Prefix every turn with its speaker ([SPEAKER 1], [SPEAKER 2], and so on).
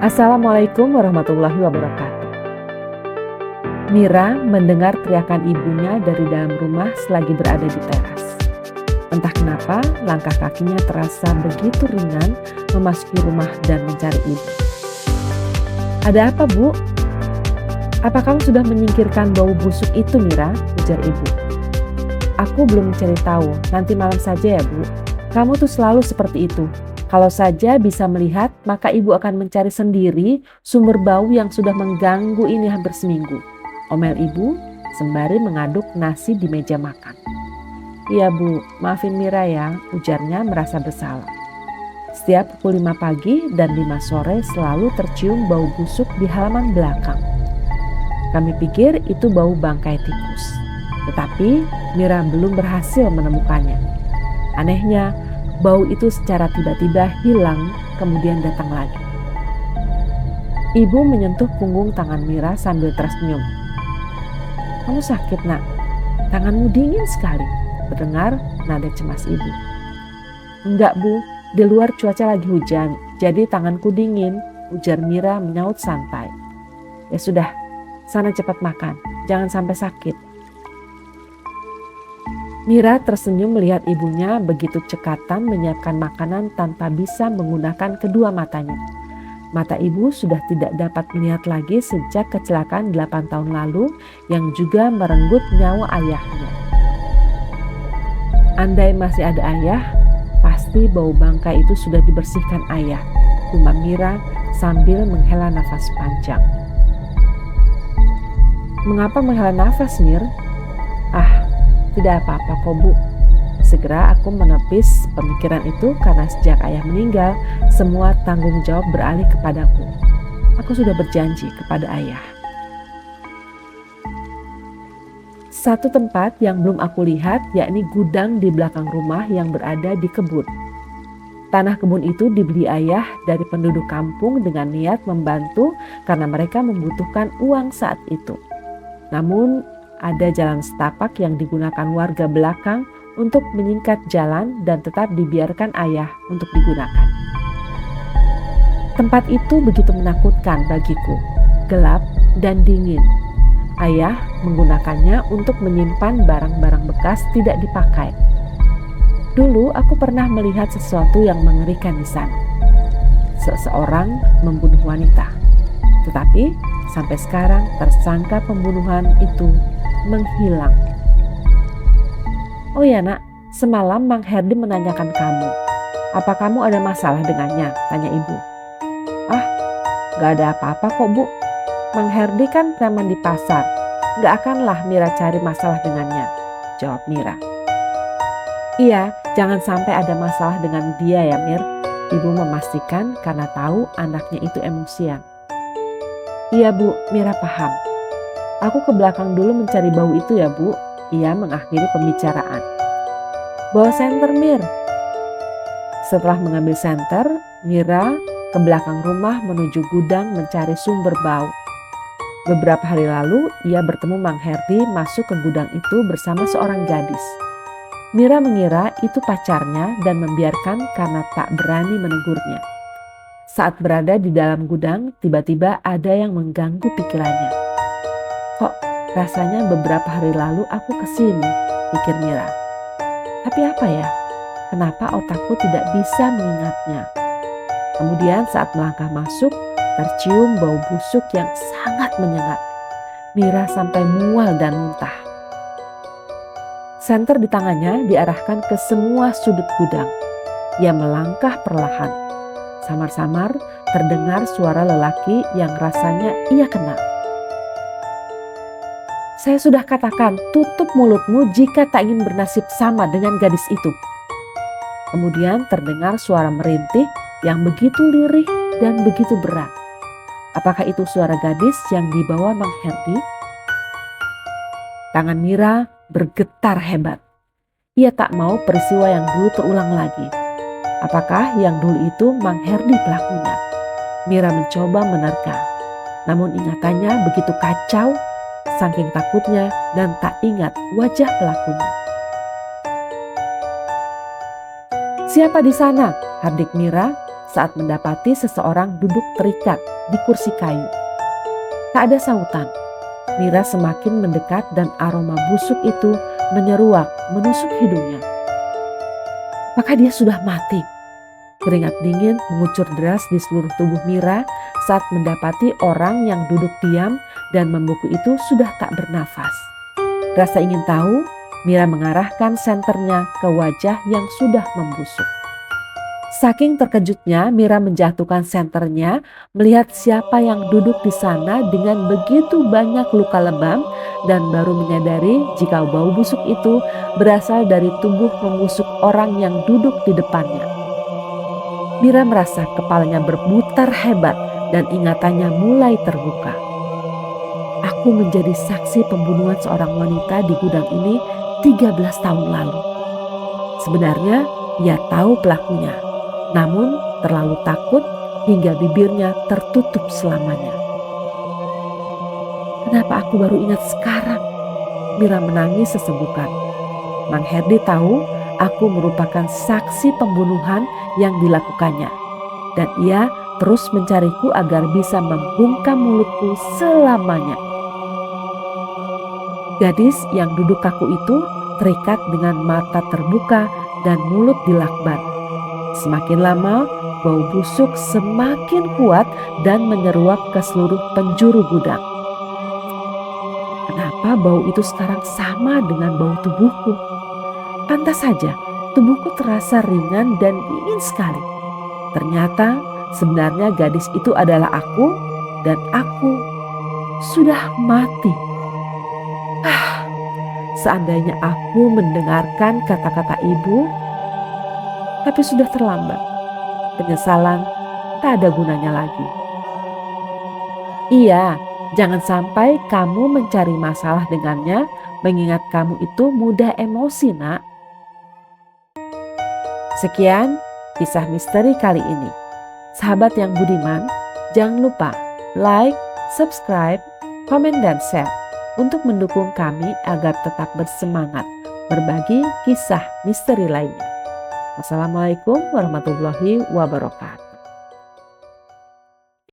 [SPEAKER 1] Assalamualaikum warahmatullahi wabarakatuh. Mira mendengar teriakan ibunya dari dalam rumah selagi berada di teras. Entah kenapa langkah kakinya terasa begitu ringan memasuki rumah dan mencari ibu. "Ada apa, Bu? Apa kamu sudah menyingkirkan bau busuk itu, Mira?" ujar ibu. "Aku belum mencari tahu, nanti malam saja ya, Bu. Kamu tuh selalu seperti itu. Kalau saja bisa melihat, maka ibu akan mencari sendiri sumber bau yang sudah mengganggu ini hampir seminggu," omel ibu sembari mengaduk nasi di meja makan. "Iya Bu, maafin Mira ya," ujarnya merasa bersalah. Setiap pukul 5 pagi dan 5 sore selalu tercium bau busuk di halaman belakang. Kami pikir itu bau bangkai tikus. Tetapi Mira belum berhasil menemukannya. Anehnya, bau itu secara tiba-tiba hilang kemudian datang lagi. Ibu menyentuh punggung tangan Mira sambil tersenyum. "Kamu sakit, Nak? Tanganmu dingin sekali," terdengar nada cemas ibu. "Enggak, Bu. Di luar cuaca lagi hujan, jadi tanganku dingin," ujar Mira menyaut santai. "Ya sudah, sana cepat makan, jangan sampai sakit." Mira tersenyum melihat ibunya begitu cekatan menyiapkan makanan tanpa bisa menggunakan kedua matanya. Mata ibu sudah tidak dapat melihat lagi sejak kecelakaan 8 tahun lalu yang juga merenggut nyawa ayahnya. "Andai masih ada ayah, pasti bau bangkai itu sudah dibersihkan ayah," gumam Mira sambil menghela nafas panjang. "Mengapa menghela nafas, Mir?" "Tidak apa-apa kok, Bu." Segera aku menepis pemikiran itu karena sejak ayah meninggal, semua tanggung jawab beralih kepadaku. Aku sudah berjanji kepada ayah. Satu tempat yang belum aku lihat yakni gudang di belakang rumah yang berada di kebun. Tanah kebun itu dibeli ayah dari penduduk kampung dengan niat membantu karena mereka membutuhkan uang saat itu. Namun ada jalan setapak yang digunakan warga belakang untuk menyingkat jalan dan tetap dibiarkan ayah untuk digunakan. Tempat itu begitu menakutkan bagiku, gelap dan dingin. Ayah menggunakannya untuk menyimpan barang-barang bekas tidak dipakai. Dulu aku pernah melihat sesuatu yang mengerikan di sana. Seseorang membunuh wanita. Tetapi sampai sekarang tersangka pembunuhan itu menghilang. "Oh ya, Nak, semalam Mang Herdi menanyakan kamu. Apa kamu ada masalah dengannya?" tanya ibu. Gak ada apa-apa kok, Bu. Mang Herdi kan preman di pasar. Gak akanlah Mira cari masalah dengannya, jawab Mira. "Iya, jangan sampai ada masalah dengan dia ya, Mir," ibu memastikan karena tahu anaknya itu emosian. "Iya, Bu, Mira paham. Aku ke belakang dulu mencari bau itu ya, Bu," ia mengakhiri pembicaraan. "Bawa senter, Mir." Setelah mengambil senter, Mira ke belakang rumah menuju gudang mencari sumber bau. Beberapa hari lalu, ia bertemu Mang Herdi masuk ke gudang itu bersama seorang gadis. Mira mengira itu pacarnya dan membiarkan karena tak berani menegurnya. Saat berada di dalam gudang, tiba-tiba ada yang mengganggu pikirannya. "Kok rasanya beberapa hari lalu aku kesini," pikir Mira. "Tapi apa ya? Kenapa otakku tidak bisa mengingatnya?" Kemudian saat melangkah masuk, tercium bau busuk yang sangat menyengat. Mira sampai mual dan muntah. Senter di tangannya diarahkan ke semua sudut gudang. Ia melangkah perlahan. Samar-samar terdengar suara lelaki yang rasanya ia kenal. "Saya sudah katakan, tutup mulutmu jika tak ingin bernasib sama dengan gadis itu." Kemudian terdengar suara merintih yang begitu lirih dan begitu berat. Apakah itu suara gadis yang dibawa Mang Herdi? Tangan Mira bergetar hebat. Ia tak mau peristiwa yang dulu terulang lagi. Apakah yang dulu itu Mang Herdi pelakunya? Mira mencoba menerka. Namun ingatannya begitu kacau, saking takutnya dan tak ingat wajah pelakunya. "Siapa di sana?" hardik Mira saat mendapati seseorang duduk terikat di kursi kayu. Tak ada sautan. Mira semakin mendekat dan aroma busuk itu menyeruak menusuk hidungnya. Apakah dia sudah mati? Keringat dingin mengucur deras di seluruh tubuh Mira saat mendapati orang yang duduk diam dan membeku itu sudah tak bernafas. Rasa ingin tahu, Mira mengarahkan senternya ke wajah yang sudah membusuk. Saking terkejutnya, Mira menjatuhkan senternya melihat siapa yang duduk di sana dengan begitu banyak luka lebam dan baru menyadari jika bau busuk itu berasal dari tubuh membusuk orang yang duduk di depannya. Mira merasa kepalanya berputar hebat dan ingatannya mulai terbuka. Aku menjadi saksi pembunuhan seorang wanita di gudang ini 13 tahun lalu. Sebenarnya ia tahu pelakunya, namun terlalu takut hingga bibirnya tertutup selamanya. Kenapa aku baru ingat sekarang? Mira menangis sesenggukan. Mang Herdi tahu aku merupakan saksi pembunuhan yang dilakukannya. Dan ia terus mencariku agar bisa membungkam mulutku selamanya. Gadis yang duduk kaku itu terikat dengan mata terbuka dan mulut dilakban. Semakin lama, bau busuk semakin kuat dan menyeruak ke seluruh penjuru gudang. Kenapa bau itu sekarang sama dengan bau tubuhku? Pantas saja, tubuhku terasa ringan dan dingin sekali. Ternyata sebenarnya gadis itu adalah aku dan aku sudah mati. Seandainya aku mendengarkan kata-kata ibu, tapi sudah terlambat. Penyesalan tak ada gunanya lagi. Iya, jangan sampai kamu mencari masalah dengannya, mengingat kamu itu mudah emosi, nak. Sekian kisah misteri kali ini. Sahabat yang budiman, jangan lupa like, subscribe, komen, dan share untuk mendukung kami agar tetap bersemangat berbagi kisah misteri lainnya. Wassalamualaikum warahmatullahi wabarakatuh.